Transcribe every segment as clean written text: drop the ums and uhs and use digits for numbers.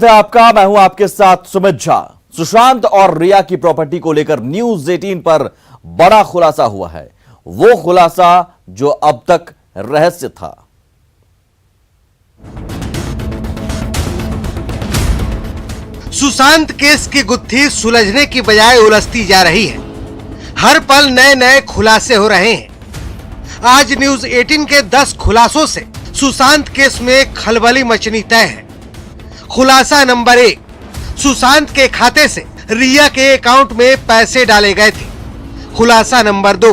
आपका मैं हूं आपके साथ सुमित झा। सुशांत और रिया की प्रॉपर्टी को लेकर न्यूज 18 पर बड़ा खुलासा हुआ है। वो खुलासा जो अब तक रहस्य था। सुशांत केस की गुत्थी सुलझने की बजाय उलझती जा रही है। हर पल नए नए खुलासे हो रहे हैं। आज न्यूज 18 के 10 खुलासों से सुशांत केस में खलबली मचनी तय है। खुलासा नंबर 1, सुशांत के खाते से रिया के अकाउंट में पैसे डाले गए थे। खुलासा नंबर 2,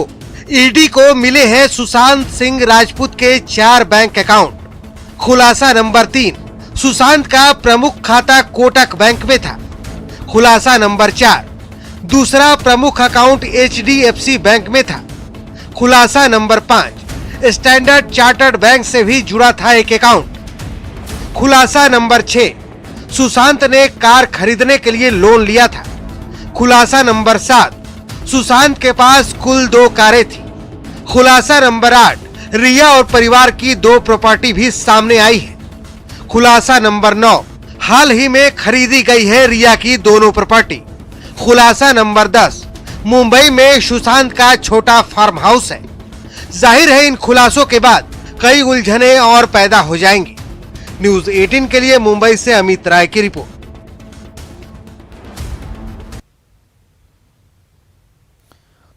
ईडी को मिले हैं सुशांत सिंह राजपूत के 4 बैंक अकाउंट। खुलासा नंबर 3, सुशांत का प्रमुख खाता कोटक बैंक में था। खुलासा नंबर 4, दूसरा प्रमुख अकाउंट HDFC बैंक में था। खुलासा नंबर 5, स्टैंडर्ड चार्टर्ड बैंक से भी जुड़ा था एक अकाउंट। खुलासा नंबर 6, सुशांत ने कार खरीदने के लिए लोन लिया था। खुलासा नंबर 7, सुशांत के पास कुल 2 कारें थी। खुलासा नंबर 8, रिया और परिवार की 2 प्रॉपर्टी भी सामने आई है। खुलासा नंबर 9, हाल ही में खरीदी गई है रिया की दोनों प्रॉपर्टी। खुलासा नंबर 10, मुंबई में सुशांत का छोटा फार्म हाउस है। जाहिर है इन खुलासों के बाद कई उलझनें और पैदा हो जाएंगी। न्यूज 18 के लिए मुंबई से अमित राय की रिपोर्ट।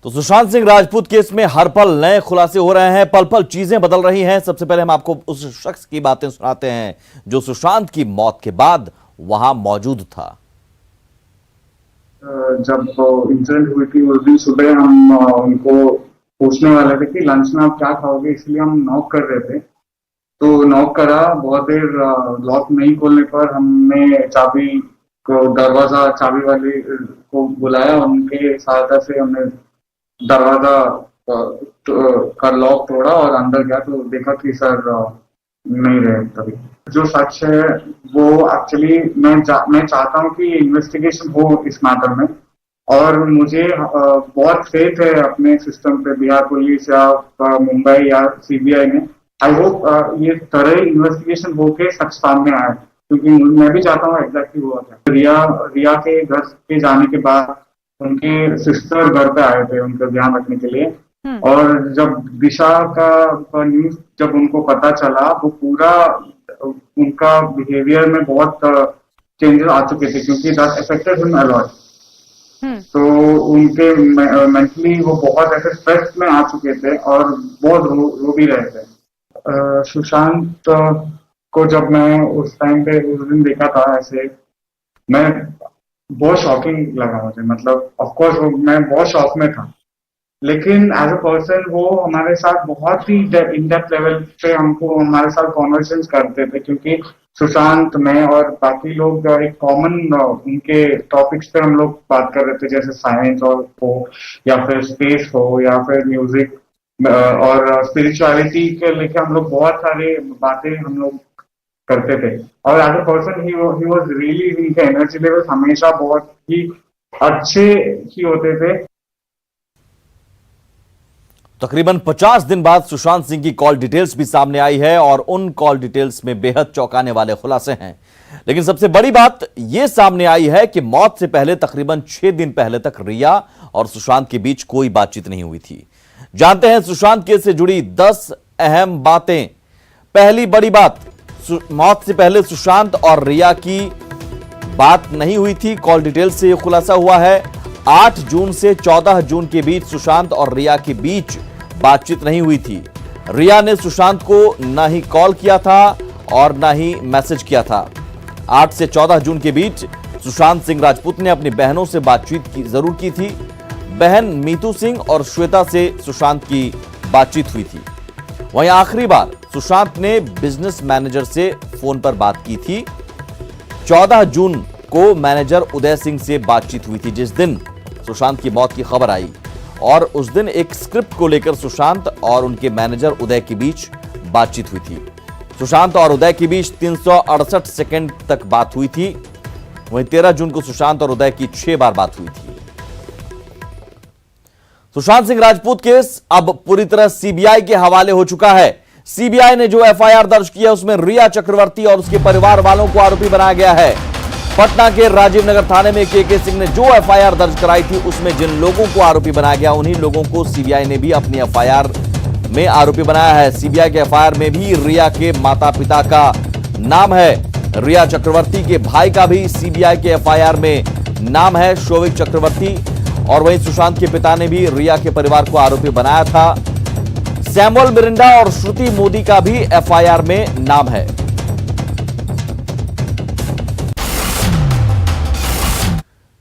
तो सुशांत सिंह राजपूत केस में हर पल नए खुलासे हो रहे हैं, पल पल चीजें बदल रही हैं। सबसे पहले हम आपको उस शख्स की बातें सुनाते हैं जो सुशांत की मौत के बाद वहां मौजूद था। जब इंसिडेंट हुई थी उस दिन सुबह हम उनको पूछने वाले थे कि लंच में आप क्या खाओगे, इसलिए हम नॉक कर रहे थे। तो नॉक करा, बहुत देर लॉक नहीं खोलने पर हमने चाबी को दरवाजा चाबी वाले को बुलाया। उनके सहायता से हमने दरवाजा का लॉक तोड़ा और अंदर गया तो देखा कि सर नहीं रहे। तभी जो सच है वो एक्चुअली मैं चाहता हूँ कि इन्वेस्टिगेशन हो इस मैटर में, और मुझे बहुत फेथ है अपने सिस्टम पे, बिहार पुलिस या मुंबई या CBI में। आई होप ये तरह इन्वेस्टिगेशन होके सच सामने आए, क्योंकि मैं भी चाहता हूँ एग्जैक्टली हुआ था। रिया के घर के जाने के बाद उनके सिस्टर घर पे आए थे उनका ध्यान रखने के लिए, और जब दिशा का न्यूज जब उनको पता चला वो पूरा उनका बिहेवियर में बहुत चेंजेस आ चुके थे, क्योंकि that affected him a lot. तो उनके मेंटली वो बहुत ऐसे स्ट्रेस में आ चुके थे और बहुत रो भी रहे थे। सुशांत को जब मैं उस टाइम पे उस दिन देखा था, ऐसे मैं बहुत शॉकिंग लगा मुझे। मतलब ऑफ कोर्स मैं बहुत शॉक में था, लेकिन एज अ पर्सन वो हमारे साथ बहुत ही इन डेप्थ लेवल पे हमारे साथ कॉन्वर्सेशंस करते थे, क्योंकि सुशांत, मैं और बाकी लोग एक कॉमन उनके टॉपिक्स पे हम लोग बात कर रहे थे, जैसे साइंस और हो या फिर स्पेस हो या फिर म्यूजिक और स्पिरिचुअलिटी के लेके हम लोग बहुत सारे बातें हम लोग करते थे। और as a person he was really, उनके एनर्जी लेवल हमेशा बहुत ही अच्छे ही होते थे। तकरीबन 50 दिन बाद सुशांत सिंह की कॉल डिटेल्स भी सामने आई है और उन कॉल डिटेल्स में बेहद चौंकाने वाले खुलासे हैं। लेकिन सबसे बड़ी बात यह सामने आई है कि मौत से पहले तकरीबन 6 दिन पहले तक रिया और सुशांत के बीच कोई बातचीत नहीं हुई थी। जानते हैं सुशांत केस से जुड़ी 10 अहम बातें। पहली बड़ी बात, मौत से पहले सुशांत और रिया की बात नहीं हुई थी। कॉल डिटेल से यह खुलासा हुआ है। 8 जून से 14 जून के बीच सुशांत और रिया के बीच बातचीत नहीं हुई थी। रिया ने सुशांत को ना ही कॉल किया था और ना ही मैसेज किया था। 8 से 14 जून के बीच सुशांत सिंह राजपूत ने अपनी बहनों से बातचीत जरूर की थी। बहन मीतू सिंह और श्वेता से सुशांत की बातचीत हुई थी। वहीं आखिरी बार सुशांत ने बिजनेस मैनेजर से फोन पर बात की थी। 14 जून को मैनेजर उदय सिंह से बातचीत हुई थी, जिस दिन सुशांत की मौत की खबर आई, और उस दिन एक स्क्रिप्ट को लेकर सुशांत और उनके मैनेजर उदय के बीच बातचीत हुई थी। सुशांत और उदय के बीच 368 सेकंड तक बात हुई थी। वहीं 13 जून को सुशांत और उदय की 6 बार बात हुई थी। सुशांत सिंह राजपूत केस अब पूरी तरह CBI के हवाले हो चुका है। CBI ने जो FIR दर्ज किया उसमें रिया चक्रवर्ती और उसके परिवार वालों को आरोपी बनाया गया है। पटना के राजीव नगर थाने में के सिंह ने जो एफआईआर दर्ज कराई थी उसमें जिन लोगों को आरोपी बनाया गया उन्हीं लोगों को सीबीआई ने भी अपनी एफआईआर में आरोपी बनाया है। सीबीआई के एफआईआर में भी रिया के माता पिता का नाम है। रिया चक्रवर्ती के भाई का भी सीबीआई के एफआईआर में नाम है, शोविक चक्रवर्ती। और वहीं सुशांत के पिता ने भी रिया के परिवार को आरोपी बनाया था। सैमुअल मिरिंडा और श्रुति मोदी का भी एफआईआर में नाम है।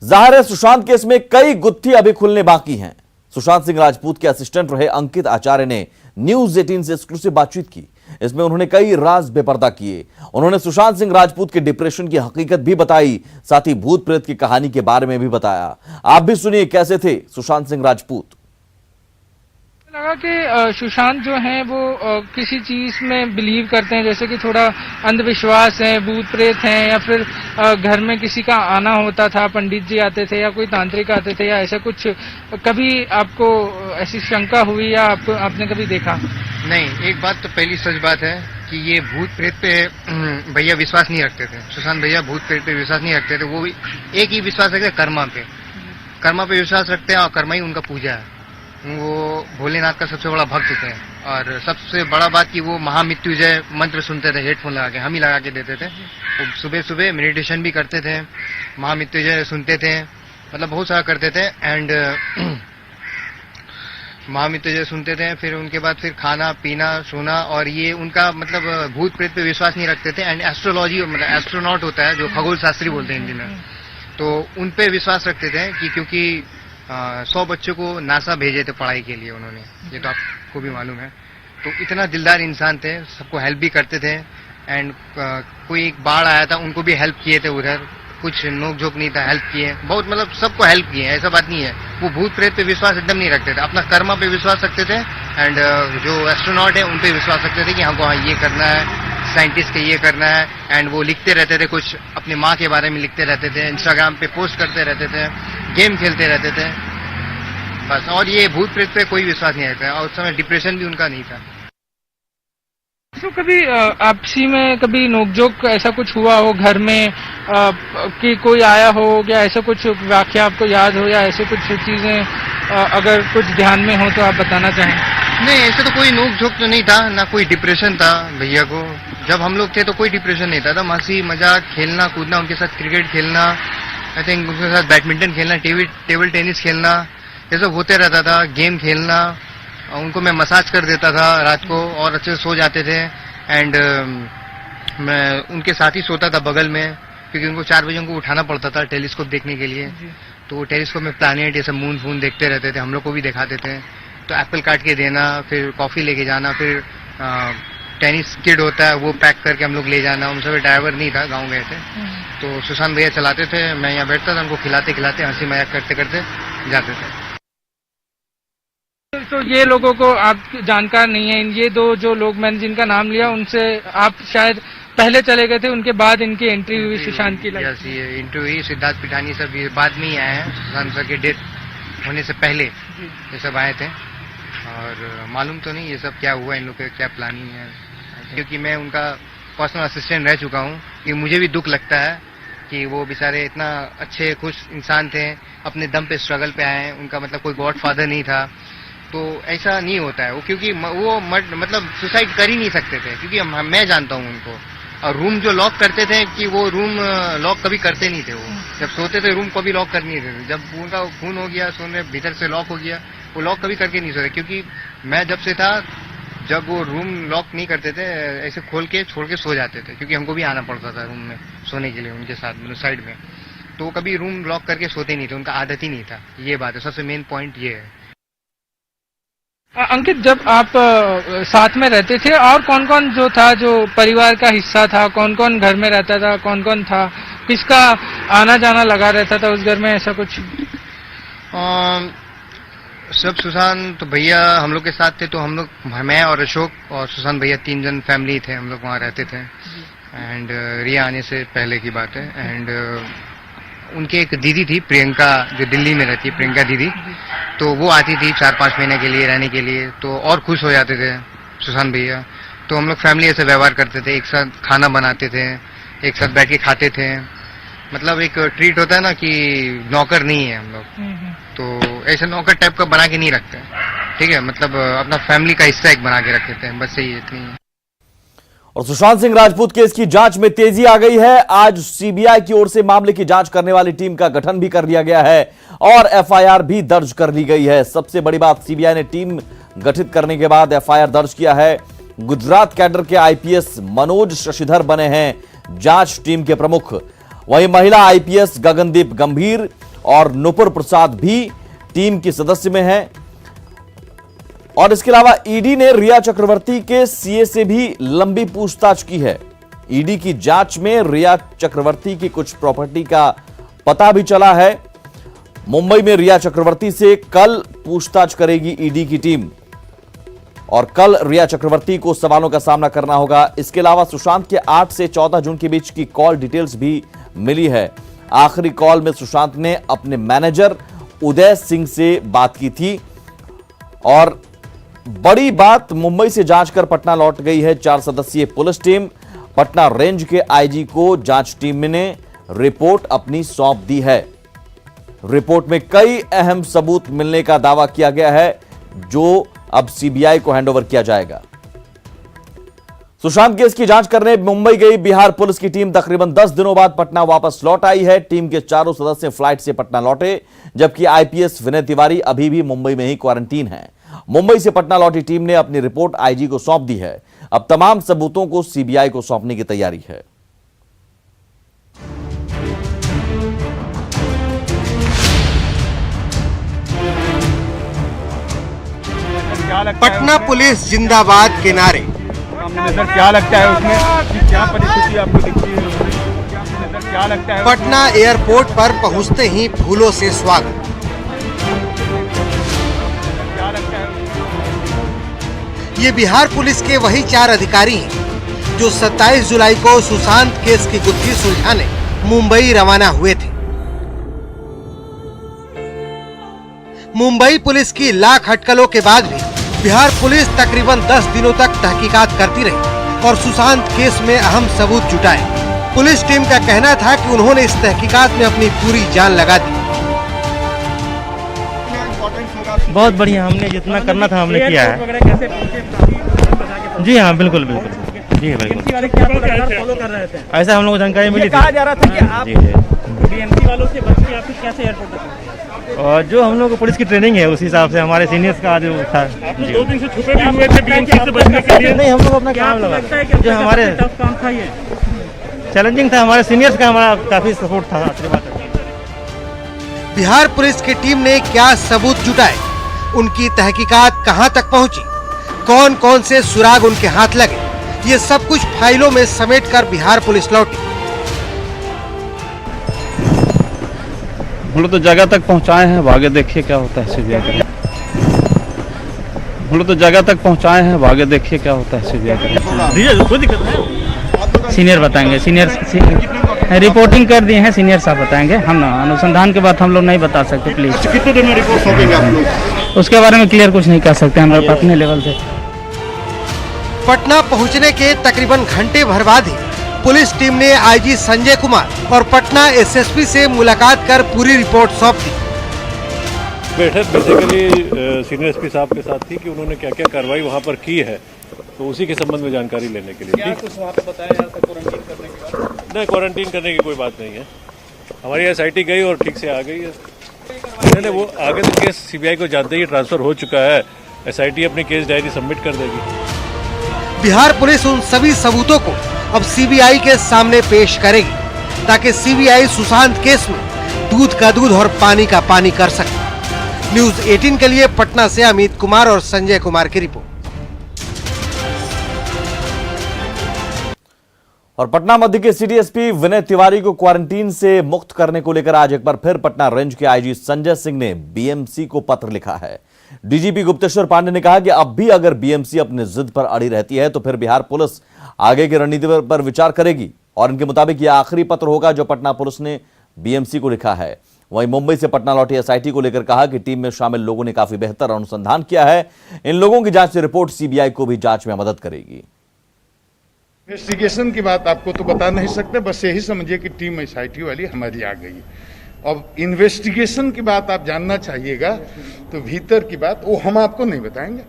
जाहिर है सुशांत केस में कई गुत्थी अभी खुलने बाकी हैं। सुशांत सिंह राजपूत के असिस्टेंट रहे अंकित आचार्य ने न्यूज 18 से एक्सक्लूसिव बातचीत की। इसमें उन्होंने कई राज बेपर्दा किए। उन्होंने सुशांत सिंह राजपूत के डिप्रेशन की हकीकत भी बताई, साथ ही भूत प्रेत की कहानी के बारे में भी बताया। आप भी सुनिए कैसे थे सुशांत सिंह राजपूत। लगा कि सुशांत जो हैं वो किसी चीज में बिलीव करते हैं, जैसे कि थोड़ा अंधविश्वास है, भूत प्रेत हैं, या फिर घर में किसी का आना होता था, पंडित जी आते थे या कोई तांत्रिक आते थे, या ऐसा कुछ कभी आपको ऐसी शंका हुई या आपने कभी देखा? नहीं, एक बात तो पहली सच बात है कि ये भूत प्रेत पे भैया विश्वास नहीं रखते थे। सुशांत भैया भूत प्रेत पे विश्वास नहीं रखते थे। वो एक ही विश्वास रखते कर्मा पे। कर्मा पे विश्वास रखते हैं और कर्मा ही उनका पूजा है। वो भोलेनाथ का सबसे बड़ा भक्त थे। और सबसे बड़ा बात कि वो महामृत्युंजय मंत्र सुनते थे हेडफोन लगा के, हम ही लगा के देते थे। वो सुबह सुबह मेडिटेशन भी करते थे, महामृत्युंजय सुनते थे, मतलब बहुत सारा करते थे। एंड महामृत्युंजय सुनते थे। फिर उनके बाद फिर खाना पीना सोना, और ये उनका मतलब भूत प्रेत पे विश्वास नहीं रखते थे। एंड एस्ट्रोलॉजी मतलब एस्ट्रोनॉट होता है जो खगोल शास्त्री बोलते हैं हिंदी में, तो उन पे विश्वास रखते थे कि क्योंकि 100 बच्चों को नासा भेजे थे पढ़ाई के लिए उन्होंने, ये तो आपको भी मालूम है। तो इतना दिलदार इंसान थे, सबको हेल्प भी करते थे। एंड कोई एक बाढ़ आया था उनको भी हेल्प किए थे, उधर कुछ नोक झोंक नहीं था, हेल्प किए बहुत, मतलब सबको हेल्प किए, ऐसा बात नहीं है। वो भूत प्रेत पे विश्वास एकदम नहीं रखते थे, अपना कर्मा पे विश्वास रखते थे। एंड जो एस्ट्रोनॉट है उन पे विश्वास रखते थे कि हमको हाँ ये करना है, साइंटिस्ट के ये करना है। एंड वो लिखते रहते थे, कुछ अपनी माँ के बारे में लिखते रहते थे, इंस्टाग्राम पे पोस्ट करते रहते थे, गेम खेलते रहते थे बस। और ये भूत प्रेत पे कोई विश्वास नहीं रहता, और उस समय डिप्रेशन भी उनका नहीं था। तो कभी आपसी में कभी नोकझोंक ऐसा कुछ हुआ हो घर में, कि कोई आया हो, या ऐसा कुछ वाकया आपको याद हो, या ऐसे कुछ चीजें अगर कुछ ध्यान में हो तो आप बताना चाहें? नहीं, ऐसे तो कोई नोक झोंक तो नहीं था, ना कोई डिप्रेशन था भैया को। जब हम लोग थे तो कोई डिप्रेशन नहीं था, तो हंसी मजाक, खेलना कूदना, उनके साथ क्रिकेट खेलना, आई थिंक उनके साथ बैडमिंटन खेलना, टेबल टेनिस खेलना, ये सब होते रहता था। गेम खेलना, उनको मैं मसाज कर देता था रात को और अच्छे से सो जाते थे। एंड मैं उनके साथ ही सोता था बगल में, क्योंकि उनको 4 बजे उनको उठाना पड़ता था टेलीस्कोप देखने के लिए। तो टेलीस्कोप में प्लैनेट ये सब मून फून देखते रहते थे, हम लोग को भी दिखाते थे। तो एप्पल काट के देना, फिर कॉफी लेके जाना, फिर टेनिस किड होता है वो पैक करके हम लोग ले जाना। उन सब ड्राइवर नहीं था, गाँव गए थे, तो सुशांत भैया चलाते थे, मैं यहाँ बैठता था, उनको खिलाते खिलाते हंसी मजाक करते करते जाते थे। तो ये लोगों को आप जानकार नहीं है, ये दो जो लोग मैंने जिनका नाम लिया उनसे आप शायद पहले चले गए थे, उनके बाद इनकी एंट्री हुई सुशांत की लाइफ? यस, ये इंटरव्यू हुई। सिद्धार्थ पिठानी सब ये बाद में ही आए हैं, सुशांत सर की डेथ होने से पहले ये सब आए थे। और मालूम तो नहीं ये सब क्या हुआ, इन लोग का क्या प्लानिंग है, क्योंकि मैं उनका पर्सनल असिस्टेंट रह चुका हूँ। कि मुझे भी दुख लगता है कि वो बेचारे इतना अच्छे खुश इंसान थे, अपने दम पे स्ट्रगल पे आए हैं। उनका मतलब कोई गॉड फादर नहीं था, तो ऐसा नहीं होता है वो, क्योंकि वो मतलब सुसाइड कर ही नहीं सकते थे, क्योंकि मैं जानता हूँ उनको। और रूम जो लॉक करते थे कि वो रूम लॉक कभी करते नहीं थे। वो जब सोते थे रूम कभी लॉक कर नहीं थे। जब उनका खून हो गया, सोने भीतर से लॉक हो गया, वो लॉक कभी करके नहीं सोते। क्योंकि मैं जब से था, जब वो रूम लॉक नहीं करते थे, ऐसे खोल के छोड़ के सो जाते थे, क्योंकि हमको भी आना पड़ता था रूम में सोने के लिए उनके साथ, मतलब साइड में। तो कभी रूम लॉक करके सोते नहीं थे, उनका आदत ही नहीं था। ये बात है, सबसे मेन पॉइंट ये है। अंकित, जब आप साथ में रहते थे, और कौन कौन जो था, जो परिवार का हिस्सा था, कौन कौन घर में रहता था, कौन कौन था, किसका आना जाना लगा रहता था उस घर में, ऐसा कुछ? सब सुशांत भैया हम लोग के साथ थे, तो हम लोग, मैं और अशोक और सुशांत भैया 3 जन फैमिली थे, हम लोग वहाँ रहते थे। एंड रिया आने से पहले की बात है। एंड उनके एक दीदी थी प्रियंका, जो दिल्ली में रहती है, प्रियंका दीदी, तो वो आती थी 4-5 महीने के लिए रहने के लिए, तो और खुश हो जाते थे सुशांत भैया। तो हम लोग फैमिली ऐसे व्यवहार करते थे, एक साथ खाना बनाते थे, एक साथ बैठ के खाते थे। मतलब एक ट्रीट होता है ना कि नौकर नहीं है हम लोग, तो ऐसे नौकर टाइप का बना के नहीं रखते हैं, ठीक है, मतलब अपना फैमिली का हिस्सा एक बना के रख देते हैं, बस यही इतनी है। और सुशांत सिंह राजपूत केस की जांच में तेजी आ गई है। आज सीबीआई की ओर से मामले की जांच करने वाली टीम का गठन भी कर लिया गया है और एफआईआर भी दर्ज कर ली गई है। सबसे बड़ी बात, सीबीआई ने टीम गठित करने के बाद एफआईआर दर्ज किया है। गुजरात कैडर के आईपीएस मनोज शशिधर बने हैं जांच टीम के प्रमुख। वहीं महिला आईपीएस गगनदीप गंभीर और नुपुर प्रसाद भी टीम की सदस्य में हैं। और इसके अलावा ईडी ने रिया चक्रवर्ती के सीए से भी लंबी पूछताछ की है। ईडी की जांच में रिया चक्रवर्ती की कुछ प्रॉपर्टी का पता भी चला है। मुंबई में रिया चक्रवर्ती से कल पूछताछ करेगी ईडी की टीम और कल रिया चक्रवर्ती को सवालों का सामना करना होगा। इसके अलावा सुशांत के 8 से 14 जून के बीच की कॉल डिटेल्स भी मिली है। आखिरी कॉल में सुशांत ने अपने मैनेजर उदय सिंह से बात की थी। और बड़ी बात, मुंबई से जांच कर पटना लौट गई है 4 सदस्यीय पुलिस टीम। पटना रेंज के आईजी को जांच टीम ने रिपोर्ट अपनी सौंप दी है। रिपोर्ट में कई अहम सबूत मिलने का दावा किया गया है जो अब सीबीआई को हैंडओवर किया जाएगा। सुशांत केस की जांच करने मुंबई गई बिहार पुलिस की टीम तकरीबन 10 दिनों बाद पटना वापस लौट आई है। टीम के चारों सदस्य फ्लाइट से पटना लौटे, जबकि आईपीएस विनय तिवारी अभी भी मुंबई में ही क्वारंटीन है। मुंबई से पटना लौटी टीम ने अपनी रिपोर्ट आईजी को सौंप दी है। अब तमाम सबूतों को सीबीआई को सौंपने की तैयारी है। पटना पुलिस जिंदाबाद के नारे। नजर क्या लगता है उसमें कि क्या परिस्थिति आपको दिखती है? नजर क्या लगता है? पटना एयरपोर्ट पर पहुंचते ही फूलों से स्वागत। क्या लगता है? ये बिहार पुलिस के वही 4 अधिकारी हैं जो 27 जुलाई को सुशांत केस की गुत्थी सुलझाने मुंबई रवाना हुए थे। मुंबई पुलिस की लाख अटकलों के बाद भी बिहार पुलिस तकरीबन 10 दिनों तक तहकीकात करती रही और सुशांत केस में अहम सबूत जुटाए। पुलिस टीम का कहना था कि उन्होंने इस तहकीकात में अपनी पूरी जान लगा दी। बहुत बढ़िया, हमने जितना करना था हमने किया है। जी हाँ, बिल्कुल बिल्कुल, जी बिल्कुल, फॉलो कर रहे थे। ऐसा हम लोग को जानकारी मिली थी। कहा जा रहा था कि आप जी जी, बीएमसी वालों से बच के आप कैसे एयरपोर्ट तक? और जो हम लोग को पुलिस की ट्रेनिंग है उस हिसाब से हमारे सीनियर्स का जो था। 2 दिन से छुपे भी हुए थे बीएमसी से बचने के लिए। नहीं, हम लोग अपना काम लगा, जो हमारे टफ काम था, ये चैलेंजिंग था। हमारे सीनियर्स का हमारा काफी सपोर्ट था। बिहार पुलिस की टीम ने क्या सबूत जुटाए, उनकी तहकीकात कहां तक पहुंची, कौन कौन से सुराग उनके हाथ लगे, ये सब कुछ फाइलों में समेटकर बिहार पुलिस लौटी। हम लोग तो जगह तक पहुंचाए हैं, आगे देखिए क्या होता है सीबीआई का। हम लोग तो जगह तक पहुंचाए हैं, आगे देखिए क्या होता है सीबीआई का। कोई दिक्कत नहीं, सीनियर बताएंगे। सीनियर रिपोर्टिंग कर दिए हैं, सीनियर साहब बताएंगे। हम अनुसंधान के बाद हम लोग नहीं बता सकते, प्लीज। कितने दिन में रिपोर्ट सौंपेंगे आप लोग? उसके बारे में क्लियर कुछ नहीं कह सकते हम लोग अपने लेवल से। पटना पहुंचने के तकरीबन घंटे भर बाद ही पुलिस टीम ने आईजी संजय कुमार और पटना एसएसपी से मुलाकात कर पूरी रिपोर्ट सौंप दी। बैठक बेसिकली सीनियर एसपी साहब के साथ थी कि उन्होंने क्या क्या कार्रवाई वहाँ पर की है, तो उसी के संबंध में जानकारी लेने के लिए। कुछ वहाँ पे बताया क्वारंटीन करने के बाद? नहीं, क्वारंटीन करने की कोई बात नहीं है। हमारी एसआईटी गई और ठीक से आ गई है। नहीं, वो आगे तो केस सीबीआई को जानते ही ट्रांसफर हो चुका है। एसआईटी अपनी केस डायरी सबमिट कर देगी। बिहार पुलिस उन सभी सबूतों को अब सीबीआई के सामने पेश करेगी ताकि सीबीआई सुशांत केस में दूध का दूध और पानी का पानी कर सके। न्यूज 18 के लिए पटना से अमित कुमार और संजय कुमार की रिपोर्ट। और पटना मध्य के सिटी एसपी विनय तिवारी को क्वारंटीन से मुक्त करने को लेकर आज एक बार फिर पटना रेंज के आईजी संजय सिंह ने बीएमसी को पत्र लिखा है। डीजीपी गुप्तेश्वर पांडे ने कहा कि अब भी अगर बीएमसी अपनी जिद पर अड़ी रहती है तो फिर बिहार पुलिस आगे की रणनीति पर विचार करेगी और इनके मुताबिक यह आखिरी पत्र होगा जो पटना पुलिस ने बीएमसी को लिखा है। वहीं मुंबई से पटना लौटी एसआईटी को लेकर कहा कि टीम में शामिल लोगों ने काफी बेहतर अनुसंधान किया है। इन लोगों की जांच से रिपोर्ट सीबीआई को भी जांच में मदद करेगी। इन्वेस्टिगेशन की बात आपको तो बता नहीं सकते, बस यही समझिए कि टीम SIT वाली हमारी आ गई। अब इन्वेस्टिगेशन की बात आप जानना चाहिएगा तो भीतर की बात वो हम आपको नहीं बताएंगे,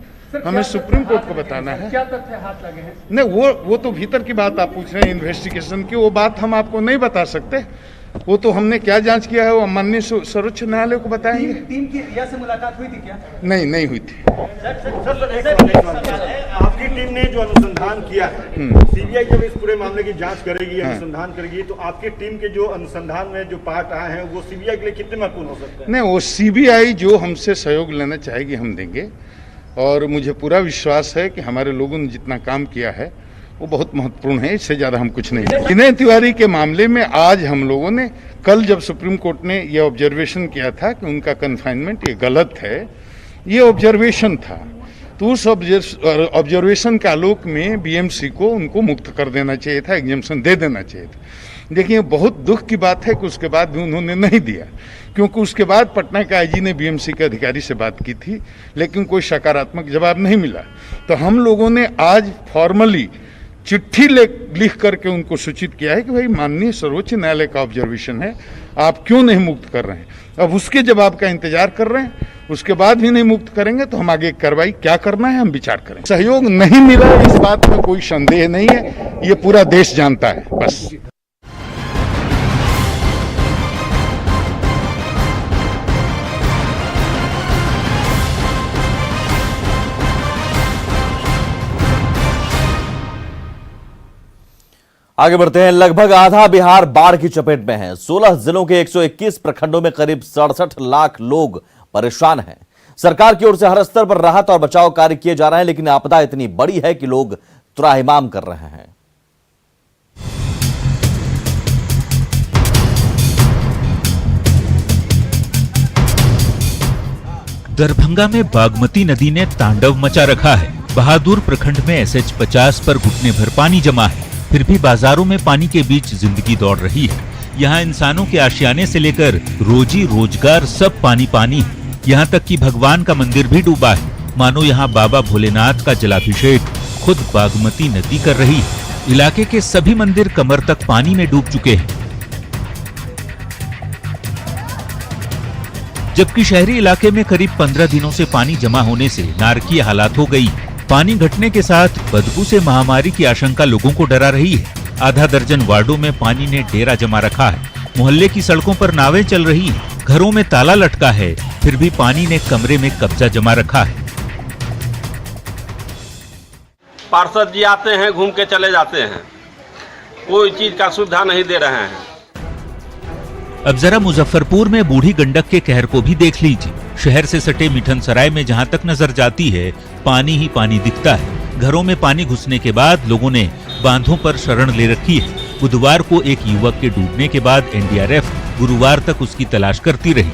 हमें सुप्रीम कोर्ट को बताना है। क्या तथ्य हाथ लगे हैं? नहीं, वो तो भीतर की बात आप पूछ रहे हैं इन्वेस्टिगेशन की, वो बात हम आपको नहीं बता सकते। वो तो हमने क्या जांच किया है वो माननीय सर्वोच्च न्यायालय को बताएंगे। टीम की रिया से मुलाकात हुई थी क्या? नहीं हुई थी। आपकी टीम ने जो अनुसंधान किया है, CBI जब इस पूरे मामले की जांच करेगी, अनुसंधान करेगी, तो आपकी टीम के जो अनुसंधान में जो पार्ट आए हैं वो CBI के लिए कितने महत्वपूर्ण हो सकते हैं? नहीं, वो CBI जो हमसे सहयोग लेना चाहेगी हम देंगे, और मुझे पूरा विश्वास है कि हमारे लोगों ने जितना काम किया है वो बहुत महत्वपूर्ण है, इससे ज़्यादा हम कुछ नहीं। विनय तिवारी के मामले में आज हम लोगों ने, कल जब सुप्रीम कोर्ट ने ये ऑब्जर्वेशन किया था कि उनका कन्फाइनमेंट ये गलत है, ये ऑब्जर्वेशन था, तो उस ऑब्जर्वेशन के आलोक में BMC को उनको मुक्त कर देना चाहिए था, एग्जम्पशन दे देना चाहिए था। देखिए, बहुत दुख की बात है कि उसके बाद भी उन्होंने नहीं दिया, क्योंकि उसके बाद पटना के IG ने BMC के अधिकारी से बात की थी, लेकिन कोई सकारात्मक जवाब नहीं मिला। तो हम लोगों ने आज फॉर्मली चिट्ठी लिख करके उनको सूचित किया है कि भाई माननीय सर्वोच्च न्यायालय का ऑब्जर्वेशन है, आप क्यों नहीं मुक्त कर रहे हैं। अब उसके जवाब का इंतजार कर रहे हैं, उसके बाद भी नहीं मुक्त करेंगे तो हम आगे कार्रवाई क्या करना है हम विचार करें। सहयोग नहीं मिला इस बात में कोई संदेह नहीं है, ये पूरा देश जानता है। बस आगे बढ़ते हैं। लगभग आधा बिहार बाढ़ की चपेट में है। 16 जिलों के 121 प्रखंडों में करीब 67 लाख लोग परेशान हैं। सरकार की ओर से हर स्तर पर राहत और बचाव कार्य किए जा रहे हैं, लेकिन आपदा इतनी बड़ी है कि लोग त्राहिमाम कर रहे हैं। दरभंगा में बागमती नदी ने तांडव मचा रखा है। बहादुर प्रखंड में SH50 पर घुटने भर पानी जमा है, फिर भी बाजारों में पानी के बीच जिंदगी दौड़ रही है। यहाँ इंसानों के आशियाने से लेकर रोजी रोजगार सब पानी पानी है। यहाँ तक कि भगवान का मंदिर भी डूबा है। मानो यहाँ बाबा भोलेनाथ का जलाभिषेक खुद बागमती नदी कर रही है। इलाके के सभी मंदिर कमर तक पानी में डूब चुके हैं, जबकि शहरी इलाके में करीब 15 दिनों से पानी जमा होने से नारकीय हालात हो गई। पानी घटने के साथ बदबू से महामारी की आशंका लोगों को डरा रही है। आधा दर्जन वार्डों में पानी ने डेरा जमा रखा है। मोहल्ले की सड़कों पर नावें चल रही हैं, घरों में ताला लटका है, फिर भी पानी ने कमरे में कब्जा जमा रखा है। पार्षद जी आते हैं, घूम के चले जाते हैं, कोई चीज का सुविधा नहीं दे रहे हैं। अब जरा मुजफ्फरपुर में बूढ़ी गंडक के कहर को भी देख लीजिए। शहर से सटे मिठन सराय में जहां तक नजर जाती है पानी ही पानी दिखता है। घरों में पानी घुसने के बाद लोगों ने बांधों पर शरण ले रखी है। बुधवार को एक युवक के डूबने के बाद NDRF गुरुवार तक उसकी तलाश करती रही,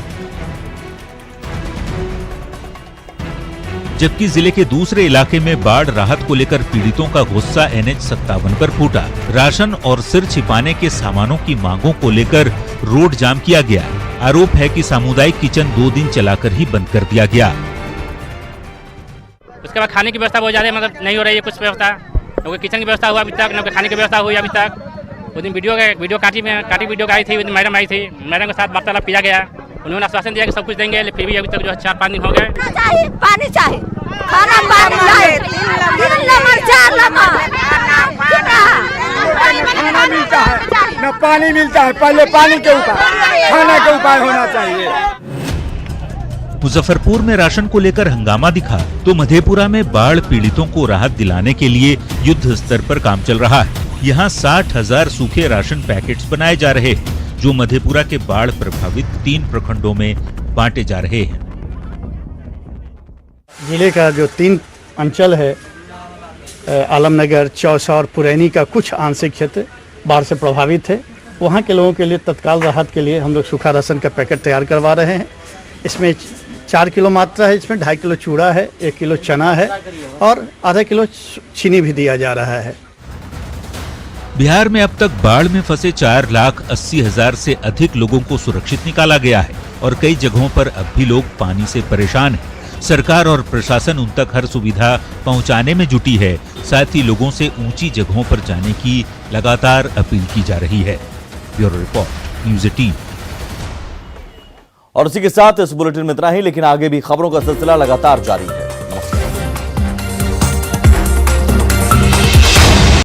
जबकि जिले के दूसरे इलाके में बाढ़ राहत को लेकर पीड़ितों का गुस्सा NH57 पर फूटा। राशन और सिर छिपाने के सामानों की मांगों को लेकर रोड जाम किया गया। आरोप है कि सामुदायिक किचन 2 दिन चलाकर ही बंद कर दिया गया। उसके बाद खाने की व्यवस्था बहुत ज्यादा मतलब नहीं हो रही है, कुछ व्यवस्था न किचन की व्यवस्था हुआ अभी तक, न खाने की व्यवस्था हुई अभी तक। उस दिन वीडियो काटी वीडियो आई थी, मैडम आई थी, मैडम के साथ वार्तालाप किया गया। उन्होंने आश्वासन दिया कि सब कुछ देंगे, फिर भी अभी तक जो है 4-5 दिन हो गए। पानी चाहिए, खाना पानी चाहिए, खाना मिलता है न पानी मिलता है। पहले पानी के ऊपर खाना के उपाय होना चाहिए। मुजफ्फरपुर में राशन को लेकर हंगामा दिखा तो मधेपुरा में बाढ़ पीड़ितों को राहत दिलाने के लिए युद्ध स्तर पर काम चल रहा है। यहाँ 60,000 सूखे राशन पैकेट्स बनाए जा रहे हैं, जो मधेपुरा के बाढ़ प्रभावित 3 प्रखंडों में बांटे जा रहे हैं। जिले का जो 3 अंचल है, आलमनगर, चौसा और पुरैनी का कुछ आंशिक क्षेत्र बाढ़ से प्रभावित है। वहाँ के लोगों के लिए तत्काल राहत के लिए हम लोग सूखा राशन का पैकेट तैयार करवा रहे हैं। इसमें 4 किलो मात्रा है, इसमें 2.5 किलो चूड़ा है, 1 किलो चना है और आधा किलो चीनी भी दिया जा रहा है। बिहार में अब तक बाढ़ में फंसे 4,80,000 से अधिक लोगों को सुरक्षित निकाला गया है और कई जगहों पर अब भी लोग पानी से परेशान हैं। सरकार और प्रशासन उन तक हर सुविधा पहुंचाने में जुटी है। साथ ही लोगों से ऊंची जगहों पर जाने की लगातार अपील की जा रही है। Bureau report, news 18। और इसी के साथ इस बुलेटिन में इतना ही, लेकिन आगे भी खबरों का सिलसिला लगातार जारी है।